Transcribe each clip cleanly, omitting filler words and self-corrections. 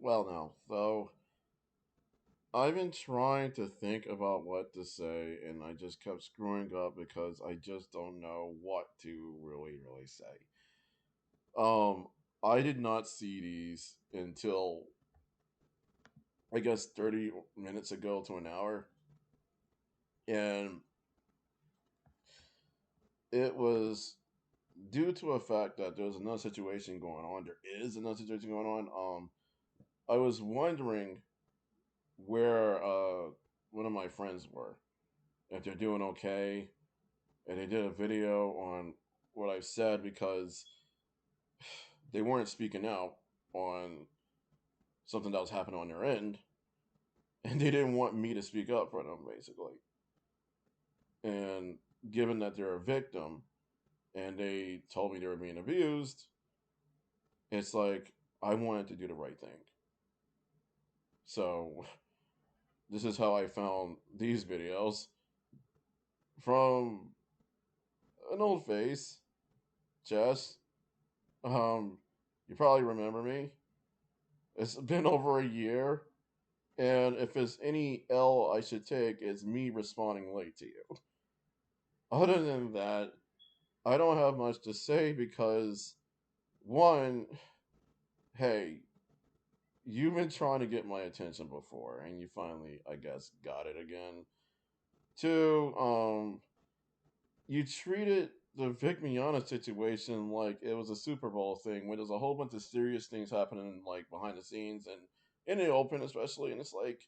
well now. So I've been trying to think about what to say, and I just kept screwing up because I just don't know what to really say. Um, I did not see these until I guess 30 minutes ago to an hour, and it was due to a fact that there was another situation going on. There is another situation going on. I was wondering where one of my friends were, if they're doing okay, and they did a video on what I've said because they weren't speaking out on something that was happening on their end, and they didn't want me to speak up for them, basically. And given that they're a victim, and they told me they were being abused, it's like I wanted to do the right thing. So this is how I found these videos from an old face, Chesh. You probably remember me. It's been over a year, and if it's any L I should take, it's me responding late to you. Other than that, I don't have much to say because one, hey, you've been trying to get my attention before, and you finally, I guess, got it again. Two, you treated the Vic Mignogna situation like it was a Super Bowl thing when there's a whole bunch of serious things happening like behind the scenes and in the open especially, and it's like,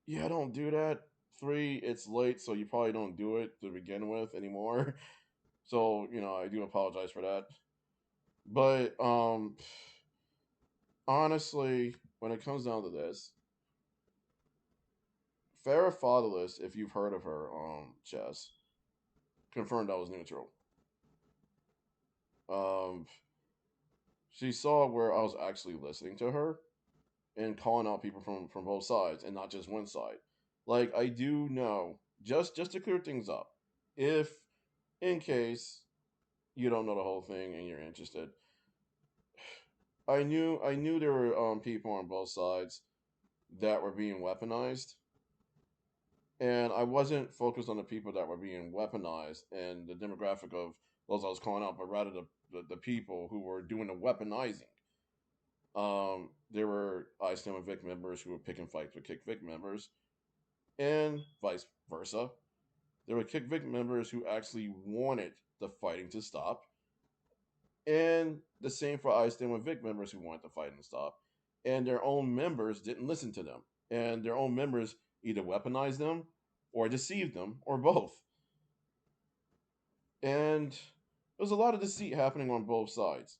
yeah, don't do that. Three, it's late, so you probably don't do it to begin with anymore. So, I do apologize for that. But honestly, when it comes down to this, Farrah Fatherless, if you've heard of her, Chess, confirmed I was neutral. Um, she saw where I was actually listening to her and calling out people from both sides and not just one side. Like I do know, just to clear things up, if in case you don't know the whole thing and you're interested, I knew there were people on both sides that were being weaponized, and I wasn't focused on the people that were being weaponized and the demographic of those I was calling out, but rather the people who were doing the weaponizing. There were ISWV and Vic members who were picking fights with KickVic members, and vice versa. There were KickVic members who actually wanted the fighting to stop, and the same for ISWV and Vic members who wanted the fighting to stop, and their own members didn't listen to them, and their own members either weaponized them or deceived them or both. And there was a lot of deceit happening on both sides,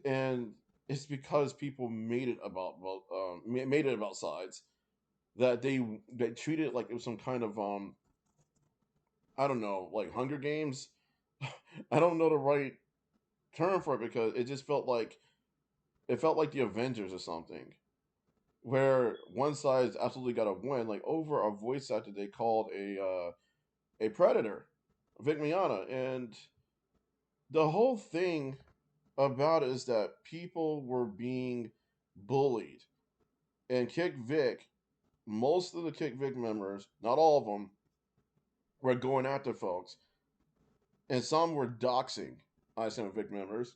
and it's because people made it about made it about sides that they treated it like it was some kind of I don't know, like Hunger Games. I don't know the right term for it because it felt like the Avengers or something, where one side's absolutely got to win, like over a voice actor they called a predator, Vic Mignogna, and the whole thing about it is that people were being bullied, and Kick Vic, most of the Kick Vic members, not all of them, were going after folks, and some were doxing Vic members,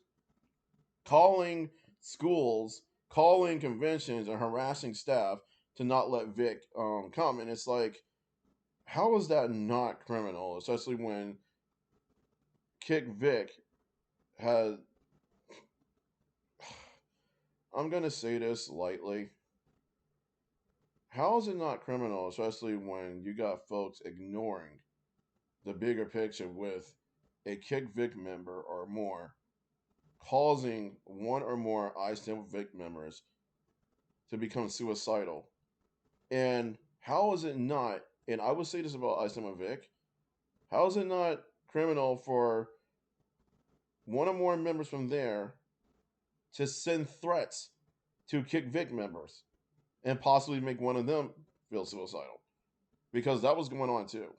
calling schools, calling conventions, and harassing staff to not let Vic come. And it's like, how is that not criminal? Especially when Kick Vic had. I'm gonna say this lightly. How is it not criminal, especially when you got folks ignoring the bigger picture with a Kick Vic member or more causing one or more I Stand With Vic members to become suicidal? And how is it not, and I would say this about I Stand With Vic, how is it not criminal for one or more members from there to send threats to Kick Vic members and possibly make one of them feel suicidal? Because that was going on too.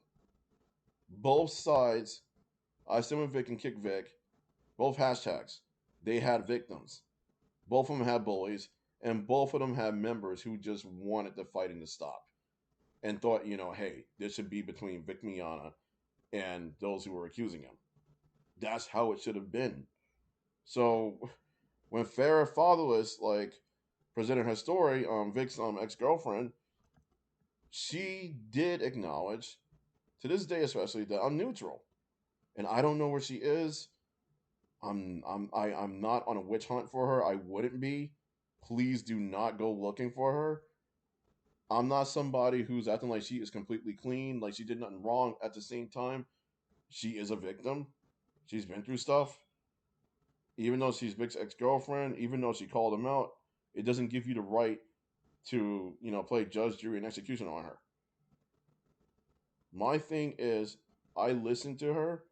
Both sides, I Stand With Vic and Kick Vic, both hashtags, they had victims. Both of them had bullies, and both of them had members who just wanted the fighting to stop and thought, hey, this should be between Vic Mignogna and those who were accusing him. That's how it should have been. So when Farrah Fatherless presented her story, Vic's ex girlfriend, she did acknowledge, to this day especially, that I'm neutral and I don't know where she is. I'm not on a witch hunt for her. I wouldn't be. Please do not go looking for her. I'm not somebody who's acting like she is completely clean, like she did nothing wrong. At the same time, she is a victim. She's been through stuff. Even though she's Vic's ex girlfriend, even though she called him out, it doesn't give you the right to, play judge, jury, and execution on her. My thing is, I listen to her,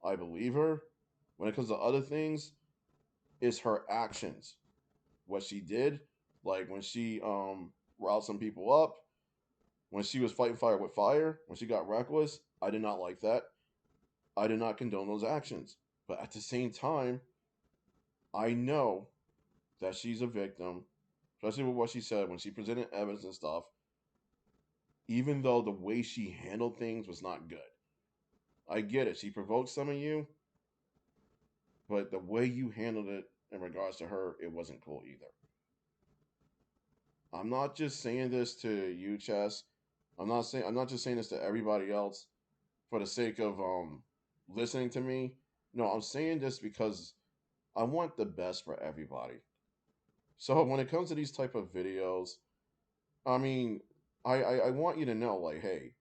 I believe her. When it comes to other things, it's her actions. What she did, like when she riled some people up, when she was fighting fire with fire, when she got reckless, I did not like that. I did not condone those actions. But at the same time, I know that she's a victim, especially with what she said when she presented evidence and stuff, even though the way she handled things was not good. I get it. She provoked some of you, but the way you handled it in regards to her, it wasn't cool either. I'm not just saying this to you, Chess. I'm not just saying this to everybody else for the sake of listening to me. No, I'm saying this because I want the best for everybody. So when it comes to these type of videos, I mean, I want you to know, like, hey,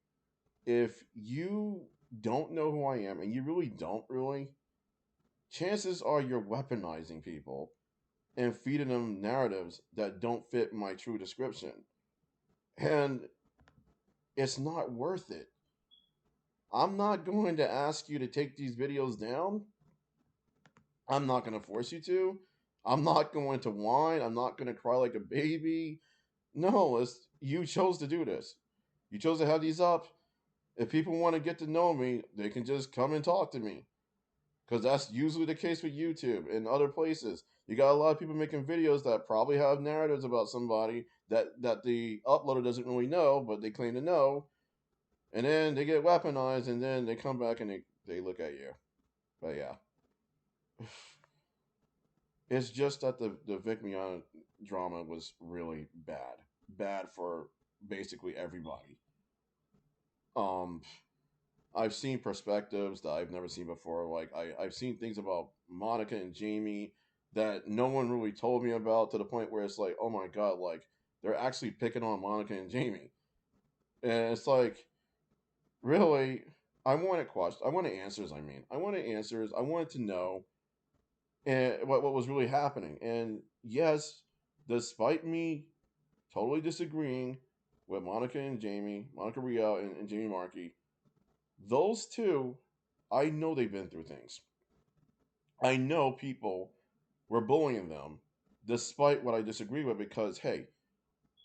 if you don't know who I am, and you really don't really, chances are you're weaponizing people and feeding them narratives that don't fit my true description. And it's not worth it. I'm not going to ask you to take these videos down. I'm not going to force you to. I'm not going to whine. I'm not going to cry like a baby. No, you chose to do this. You chose to have these up. If people want to get to know me, they can just come and talk to me. Because that's usually the case with YouTube and other places. You got a lot of people making videos that probably have narratives about somebody that the uploader doesn't really know, but they claim to know. And then they get weaponized, and then they come back and they look at you. But yeah. It's just that the Vic Mignogna drama was really bad. Bad for basically everybody. Um, I've seen perspectives that I've never seen before. Like I've seen things about Monica and Jamie that no one really told me about, to the point where it's like, oh my god, like they're actually picking on Monica and Jamie. And it's like, really, I wanted questions. I wanted answers. I mean, I wanted answers. I wanted to know and what was really happening. And yes, despite me totally disagreeing with Monica and Jamie, Monica Rial and Jamie Marchi, those two, I know they've been through things. I know people were bullying them despite what I disagree with, because, hey,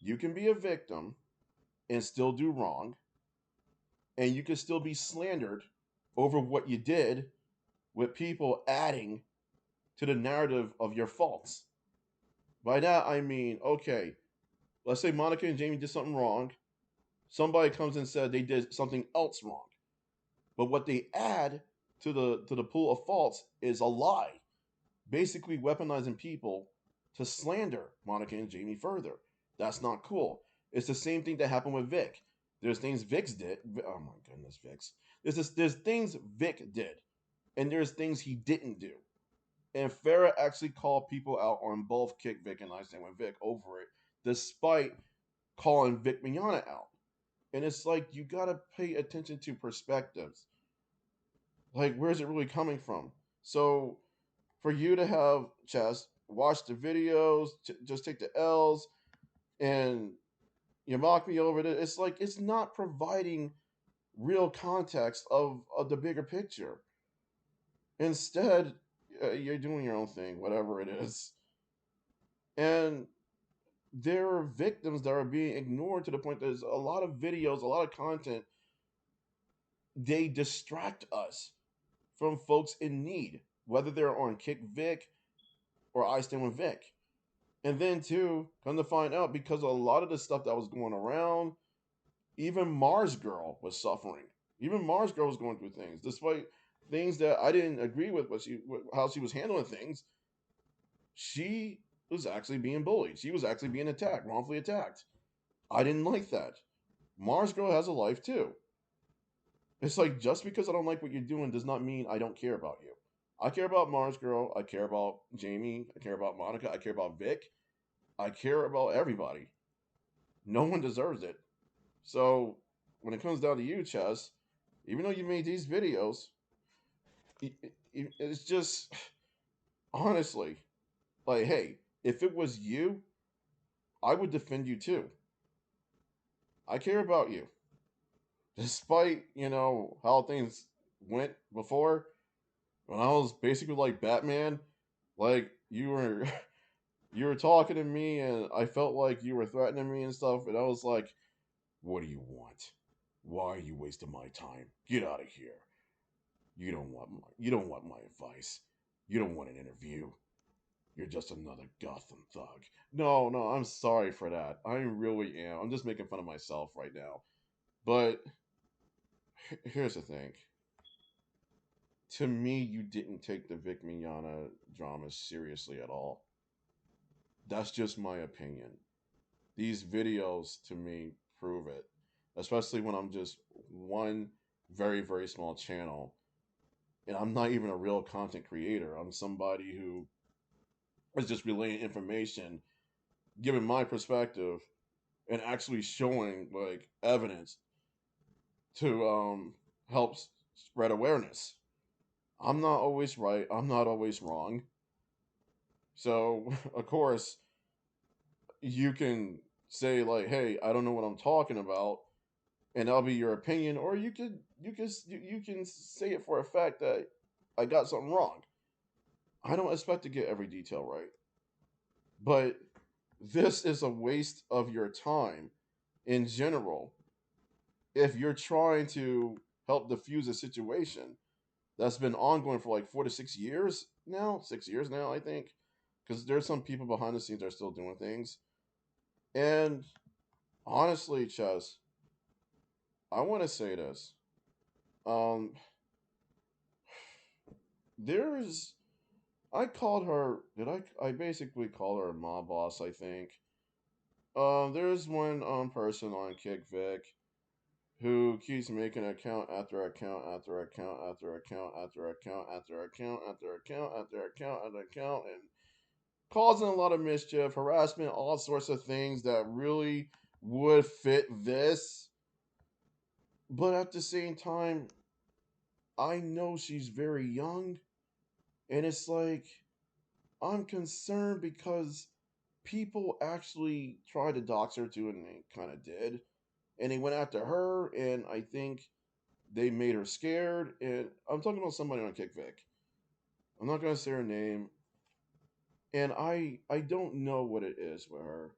you can be a victim and still do wrong, and you can still be slandered over what you did with people adding to the narrative of your faults. By that, I mean, okay, let's say Monica and Jamie did something wrong. Somebody comes and said they did something else wrong. But what they add to the pool of faults is a lie, basically weaponizing people to slander Monica and Jamie further. That's not cool. It's the same thing that happened with Vic. There's things Vic's did. Oh my goodness, Vic's. There's things Vic did, and there's things he didn't do. And Farrah actually called people out on both KickVic and I Stand With Vic over it, despite calling Vic Mignogna out. And it's like, you gotta pay attention to perspectives. Like, where's it really coming from? So, for you to have Chess watch the videos, just take the L's, and you mock me over it, it's like it's not providing real context of the bigger picture. Instead, you're doing your own thing, whatever it is. And there are victims that are being ignored, to the point that there's a lot of videos, a lot of content, they distract us from folks in need, whether they're on KickVic or I Stand With Vic. And then too, come to find out, because a lot of the stuff that was going around, even MarzGurl was suffering. Even MarzGurl was going through things, despite things that I didn't agree with, but how she was handling things. She was actually being bullied. She was actually being attacked, wrongfully attacked. I didn't like that. MarzGurl has a life too. It's like, just because I don't like what you're doing does not mean I don't care about you. I care about MarzGurl. I care about Jamie. I care about Monica. I care about Vic. I care about everybody. No one deserves it. So when it comes down to you, Chess, even though you made these videos, it's just, honestly, like, hey, if it was you, I would defend you too. I care about you, despite how things went before. When I was basically like Batman, like you were you were talking to me, and I felt like you were threatening me and stuff, and I was like, what do you want? Why are you wasting my time? Get out of here. You don't want my advice. You don't want an interview. You're just another Gotham thug. No, no, I'm sorry for that. I really am. I'm just making fun of myself right now. But here's the thing. To me, you didn't take the Vic Mignogna drama seriously at all. That's just my opinion. These videos to me prove it, especially when I'm just one very, very small channel, and I'm not even a real content creator. I'm somebody who is just relaying information, giving my perspective, and actually showing like evidence to help spread awareness. I'm not always right. I'm not always wrong. So of course you can say like, "Hey, I don't know what I'm talking about," and that'll be your opinion, or you can say it for a fact that I got something wrong. I don't expect to get every detail right, but this is a waste of your time in general if you're trying to help diffuse a situation that's been ongoing for like 4 to 6 years now. 6 years now, I think, because there's some people behind the scenes that are still doing things. And honestly, Chess, I want to say this. Um, there's I called her. Did I? I basically called her a mob boss, I think. There's one person on KickVic who keeps making account after account after account after account after account after account after account after account after account, and causing a lot of mischief, harassment, all sorts of things that really would fit this. But at the same time, I know she's very young, and it's like, I'm concerned because people actually tried to dox her too, and they kind of did. And they went after her, and I think they made her scared. And I'm talking about somebody on KickVic. I'm not gonna say her name, and I don't know what it is with her.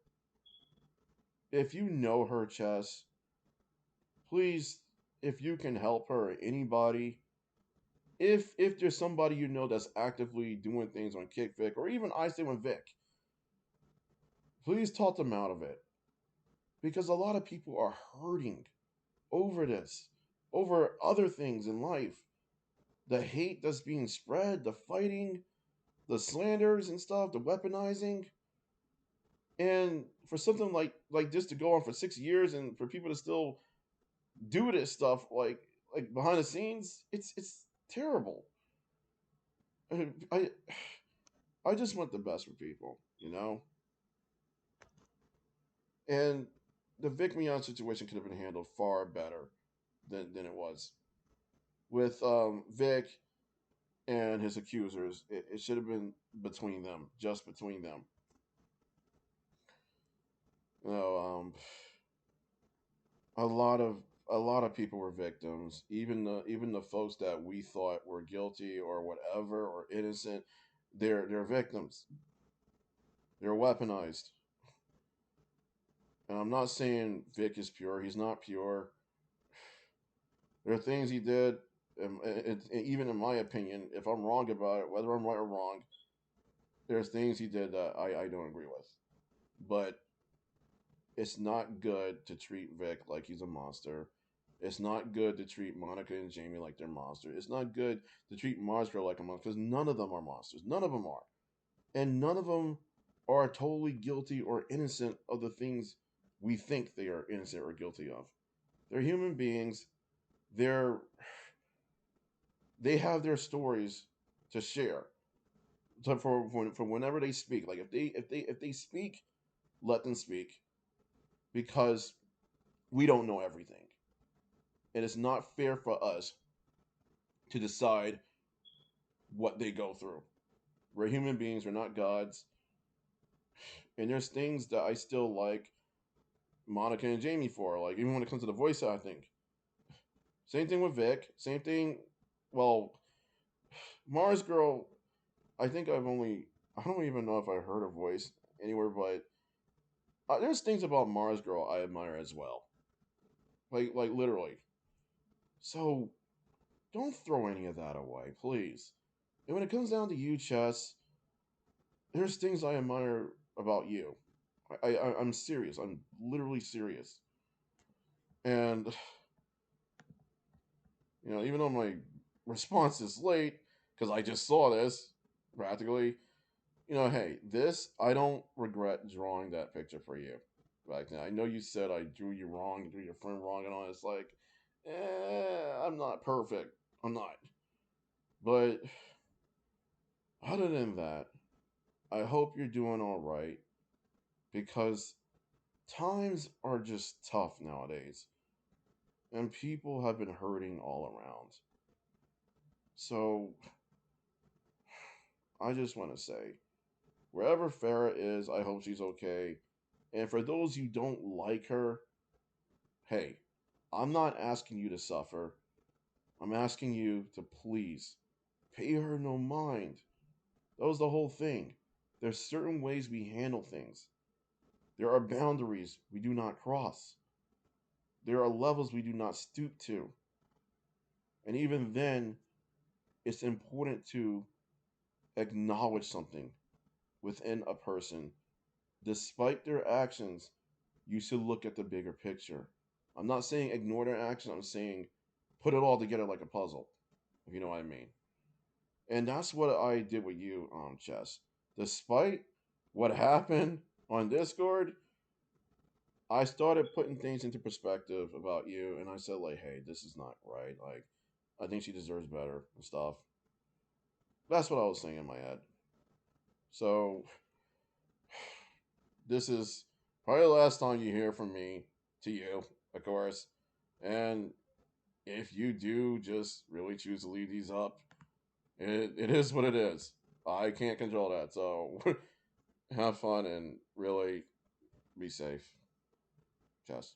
If you know her, Chess, please, if you can help her or anybody, if there's somebody you know that's actively doing things on KickVic, or even I stay with Vic, please talk them out of it, because a lot of people are hurting over this, over other things in life. The hate that's being spread, the fighting, the slanders and stuff, the weaponizing, and for something like this to go on for 6 years, and for people to still do this stuff like behind the scenes, it's terrible. I I just want the best for people. And the Vic Mignogna situation could have been handled far better than it was with Vic and his accusers. It should have been between them, just between them. You know, a lot of people were victims. Even the folks that we thought were guilty or whatever or innocent, they're victims. They're weaponized. And I'm not saying Vic is pure. He's not pure. There are things he did, and even in my opinion, if I'm wrong about it, whether I'm right or wrong, There's things he did that I don't agree with, but it's not good to treat Vic like he's a monster. It's not good to treat Monica and Jamie like they're monsters. It's not good to treat MarzGurl like a monster because none of them are monsters. None of them are, and none of them are totally guilty or innocent of the things we think they are innocent or guilty of. They're human beings. They're they have their stories to share. So for whenever they speak, like if they speak, let them speak because we don't know everything, and it's not fair for us to decide what they go through. We're human beings. We're not gods, and there's things that I still like Monica and Jamie for. Like even when it comes to the voice acting, same thing with Vic. Same thing. Well, MarzGurl. I think I don't even know if I heard her voice anywhere, but there's things about MarzGurl I admire as well. Like literally. So don't throw any of that away, please. And when it comes down to you, Chess, there's things I admire about you. I'm serious. I'm literally serious. And even though my response is late because I just saw this practically, hey, this I don't regret drawing that picture for you back then. I know you said I drew you wrong, you drew your friend wrong, and all. It's like, I'm not perfect. I'm not. But other than that, I hope you're doing all right because times are just tough nowadays, and people have been hurting all around. So I just want to say, wherever Farah is, I hope she's okay. And for those who don't like her, hey, I'm not asking you to suffer. I'm asking you to please pay her no mind. That was the whole thing. There's certain ways we handle things. There are boundaries we do not cross. There are levels we do not stoop to. And even then, it's important to acknowledge something within a person. Despite their actions, you should look at the bigger picture. I'm not saying ignore their actions, I'm saying put it all together like a puzzle, if you know what I mean. And that's what I did with you, Chess. Despite what happened on Discord, I started putting things into perspective about you, and I said, like, hey, this is not right. Like, I think she deserves better and stuff. That's what I was saying in my head. So, this is probably the last time you hear from me to you, of course. And if you do just really choose to leave these up, it is what it is. I can't control that. So, have fun and really be safe. Jess.